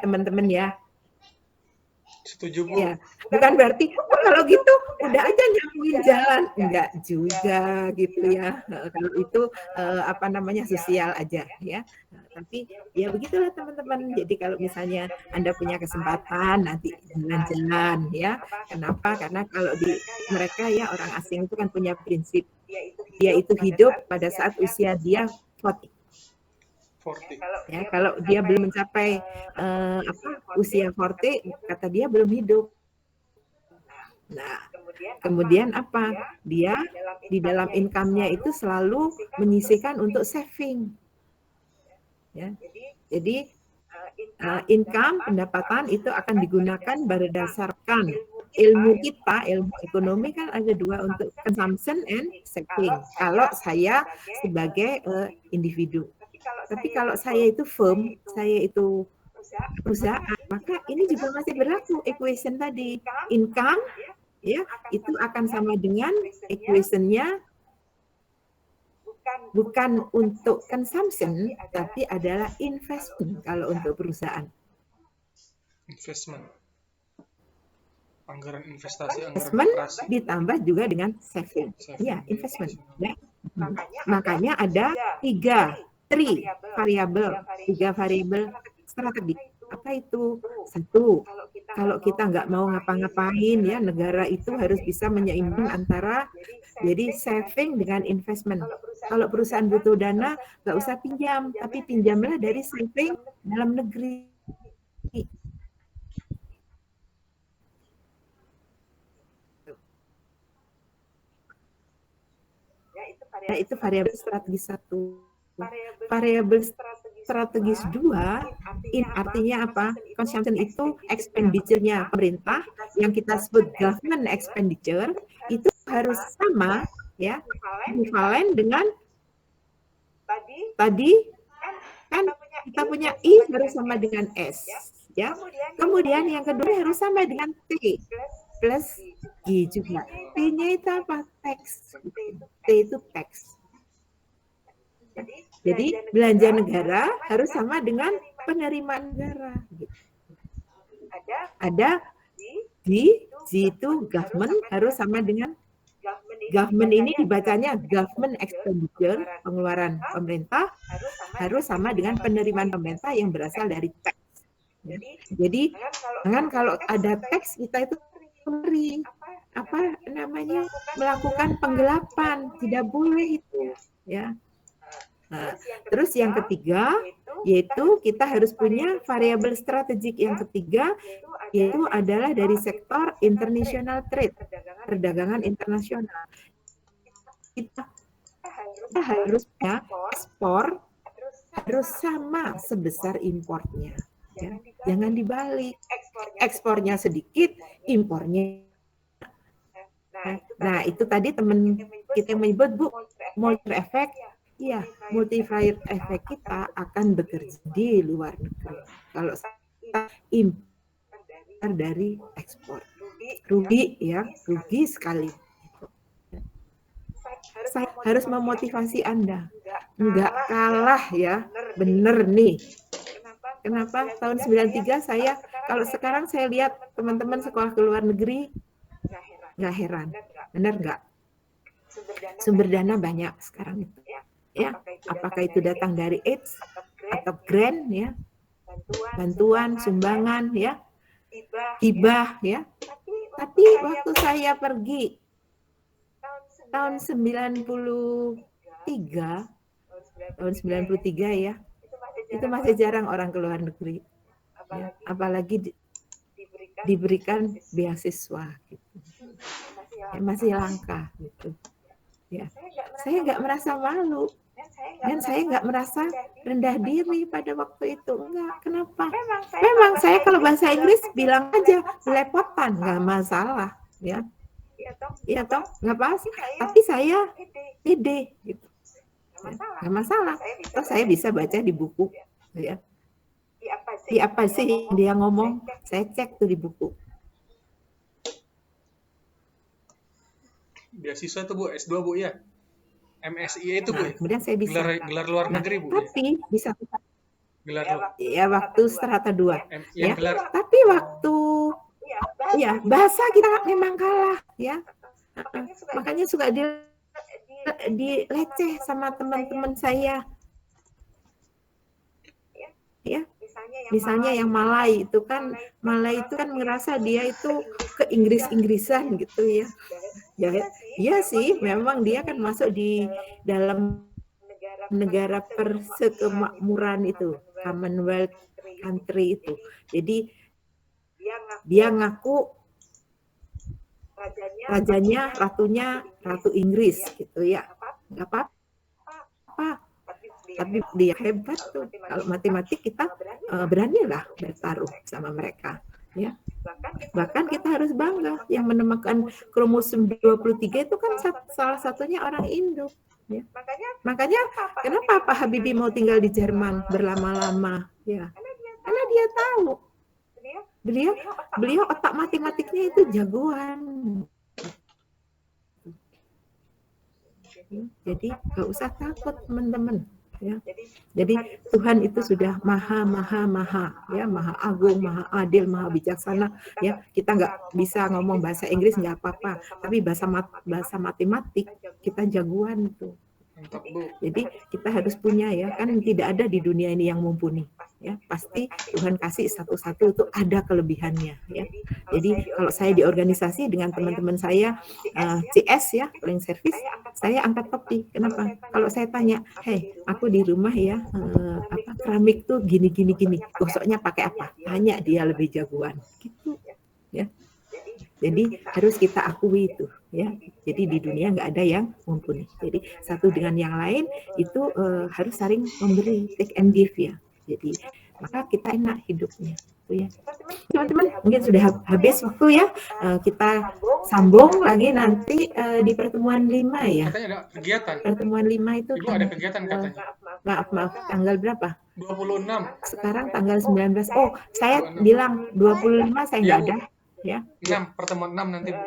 teman-teman ya. Setuju, Bu. Ya, bukan berarti kalau gitu udah aja nyambungin jalan, enggak juga gitu ya. Kalau itu apa namanya sosial aja ya. Tapi ya begitulah teman-teman. Jadi kalau misalnya Anda punya kesempatan nanti jalan-jalan ya. Kenapa? Karena kalau di mereka ya orang asing itu kan punya prinsip dia itu hidup pada saat usia dia 40. 40. Ya, kalau dia belum mencapai usia 40, kata dia belum hidup. Nah, kemudian apa? Dia di dalam income-nya itu selalu menyisihkan untuk saving. Ya. Jadi income, pendapatan itu akan digunakan berdasarkan ilmu kita, ilmu ekonomi kan ada dua untuk consumption and saving. Kalau saya sebagai individu. Tapi kalau saya itu firm, saya itu perusahaan, maka ini juga masih berlaku equation tadi. Income ya itu akan sama dengan equation-nya bukan untuk consumption tapi adalah investment kalau untuk perusahaan. Investment. Anggaran investasi, anggaran Investment operasi. ditambah juga dengan saving. Ya, investment. Ya. Makanya ada tiga variabel strategi. Apa itu? Satu, kalau kita nggak mau ngapa-ngapain ya, negara itu harus bisa menyeimbang antara jadi saving dengan investment. Kalau perusahaan butuh dana, nggak usah pinjam, tapi pinjamlah dari saving dalam negeri. Nah, itu variabel strategis satu. Variabel strategis dua, artinya apa? Consumption itu expenditure-nya pemerintah yang kita sebut government expenditure itu harus sama ya, equivalen dengan tadi kan kita punya I harus sama dengan S ya. Kemudian yang kedua harus sama dengan T plus G juga. T-nya itu apa? Tax. T itu tax. Jadi belanja negara harus sama dengan penerimaan negara. Ada G itu government harus sama dengan government ini dibacanya government expenditure, pengeluaran pemerintah harus sama dengan penerimaan pemerintah yang berasal dari tax. Jadi jangan kalau ada tax kita itu ngeri apa namanya melakukan penggelapan, tidak boleh itu ya. Nah, terus yang ketiga yaitu kita harus punya variabel strategik yang ketiga yaitu adalah dari sektor international trade, perdagangan internasional. Kita harusnya ekspor harus sama sebesar importnya. Ya. Jangan dibalik. Ekspornya sedikit, impornya. Nah, itu tadi teman kita yang menyebut, Bu, multiplier effect. Iya, multiplier effect kita akan bekerja di luar negeri. Kalau kita impor dari ekspor. Rugi ya, rugi sekali. Saya harus memotivasi Anda. Enggak kalah ya, bener nih. Kenapa? Tahun 93 saya, kalau sekarang saya lihat teman-teman sekolah ke luar negeri, nggak heran. Bener nggak? Sumber dana banyak sekarang itu. Ya, apakah itu datang dari AIDS atau grant ya, bantuan, sumbangan ya, hibah ya. Tapi waktu saya pergi tahun 93 ya, itu masih jarang orang ke luar negeri. Ya, apalagi diberikan beasiswa gitu. Ya, masih langka gitu. Ya, saya nggak merasa malu dan saya nggak merasa rendah diri pada waktu itu. Enggak, kenapa? Memang saya kalau bahasa Inggris bilang aja belepotan, nggak masalah ya. Iya toh, nggak apa sih. Tapi saya pede gitu. Nggak masalah. Toh saya bisa baca di buku ya. Apa sih dia ngomong? Saya cek tuh di buku. Beasiswa tuh Bu, S2 Bu ya. MSI itu Bu. Nah, kemudian saya bisa gelar luar negeri Bu. Tapi bisa Gelar Bu. ya waktu strata 2 Yang ya. gelar. Tapi waktu ya bahasa kita memang kalah ya. Makanya suka dileceh sama teman-teman saya. Ya, misalnya yang Malay itu kan merasa dia itu ke Inggris-Inggrisan gitu ya. Ya, iya sih, memang dia kan masuk di dalam negara persemakmuran itu, Commonwealth country itu. Jadi dia ngaku ratunya Ratu Inggris gitu ya. Nggak apa-apa. Tapi dia hebat tuh. Kalau matematik kita beranilah bertaruh sama mereka. Ya. Bahkan kita harus bangga yang menemukan kromosom 23 itu kan salah satunya orang Indo. Ya. Makanya kenapa Pak Habibie mau tinggal di Jerman berlama-lama? Ya. Karena dia tahu. Beliau otak matematiknya itu jagoan. Jadi nggak usah takut teman-teman. Ya. Jadi Tuhan itu sudah maha ya, maha agung, maha adil, maha bijaksana ya. Kita nggak bisa ngomong bahasa Inggris nggak apa-apa, tapi bahasa matematik kita jagoan tuh. Jadi kita harus punya ya, kan tidak ada di dunia ini yang mumpuni ya, pasti Tuhan kasih satu-satu itu ada kelebihannya ya. Jadi kalau saya di organisasi dengan teman-teman saya CS ya, cleaning service, saya angkat topi. Kenapa? Kalau saya tanya, hey, aku di rumah ya keramik tuh gini, gosoknya pakai apa? Tanya dia lebih jagoan gitu ya. Jadi harus kita akui itu ya. Jadi di dunia nggak ada yang mumpuni. Jadi satu dengan yang lain itu harus saling memberi, take and give ya. Jadi maka kita enak hidupnya. Itu ya. Teman-teman mungkin sudah habis waktu ya. Kita sambung lagi nanti di pertemuan 5 ya. Katanya ada kegiatan. Pertemuan 5 itu Ibu ada kegiatan katanya. Maaf, tanggal berapa? 26. Sekarang tanggal 19. Oh, saya bilang 25 saya nggak ada. Ya. 6, pertemuan 6 nanti Bu.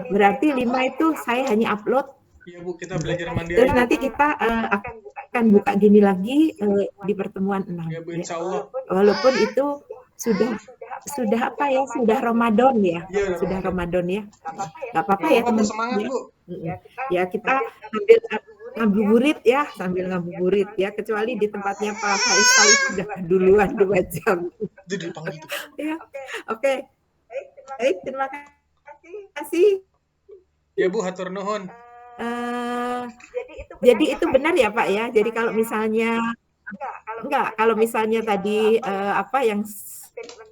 Berarti 5 itu saya hanya upload. Iya Bu, kita belajar mandiri. Terus nanti kita akan buka gini lagi di pertemuan 6. Ya Bu, insya Allah. Walaupun itu sudah apa ya, sudah Ramadan ya, Ya, sudah Ramadan ya. Nggak apa-apa ya teman-teman. Semangat Bu. Ya kita sambil ngabuburit ya, kecuali di tempatnya Pak Faisal itu sudah duluan 2 jam. Jadi dipanggil. Ya, oke. Baik, terima kasih. Ya Bu, hatur nuhun. Jadi itu benar ya Pak ya. Jadi kalau misalnya kalau misalnya tadi yang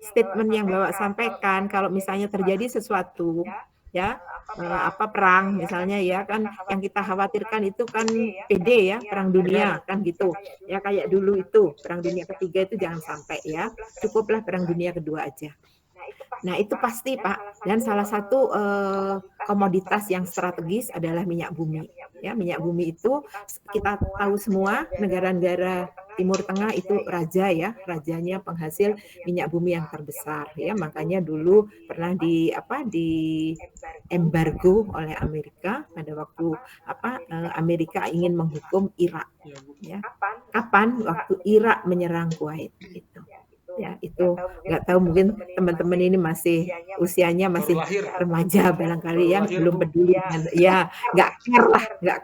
statement yang Bapak sampaikan, kalau misalnya terjadi sesuatu ya perang misalnya ya kan, yang kita khawatirkan itu kan PD ya, perang dunia kan gitu ya, kayak dulu itu perang dunia ketiga itu jangan sampai ya, cukuplah perang dunia kedua aja. Nah itu pasti Pak, dan salah satu komoditas yang strategis adalah minyak bumi ya. Minyak bumi itu kita tahu semua, negara-negara Timur Tengah itu rajanya penghasil minyak bumi yang terbesar ya. Makanya dulu pernah di embargo oleh Amerika pada waktu Amerika ingin menghukum Irak ya. Kapan? Waktu Irak menyerang Kuwait gitu. Ya itu nggak tahu, mungkin teman-teman ini masih usianya masih remaja barangkali yang belum peduli dengan nggak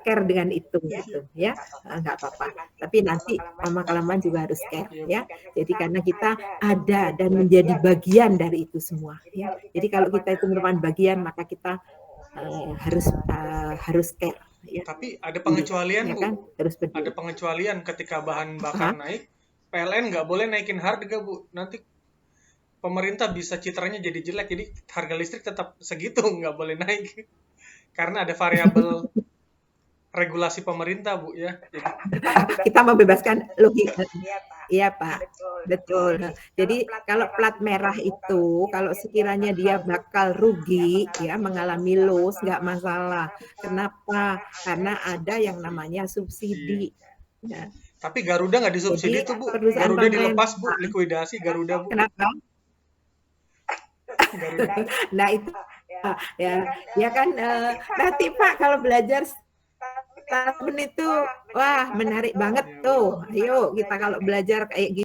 care dengan itu gitu ya, nggak apa-apa, tapi nanti lama-kelamaan juga harus care ya. Jadi karena kita ada dan menjadi bagian dari itu semua ya. Jadi kalau kita itu merupakan bagian, maka kita harus care ya. Tapi ada pengecualian Bu, kan? Ada pengecualian ketika bahan bakar naik, PLN nggak boleh naikin harga Bu, nanti pemerintah bisa citranya jadi jelek, jadi harga listrik tetap segitu, nggak boleh naik karena ada variabel regulasi pemerintah Bu ya. Jadi, kita membebaskan logika. Iya Pak, betul. Jadi kalau plat merah itu, kalau sekiranya dia bakal rugi ya, mengalami loss, nggak masalah. Kenapa? Karena ada yang namanya subsidi. Ya. Tapi Garuda nggak disubsidi tuh Bu. Garuda dilepas Bu, likuidasi Garuda Bu. Kenapa? Garuda. Nah itu ya kan nanti Pak kalau belajar statement itu wah menarik banget tuh. Ayo kita kalau belajar kayak gitu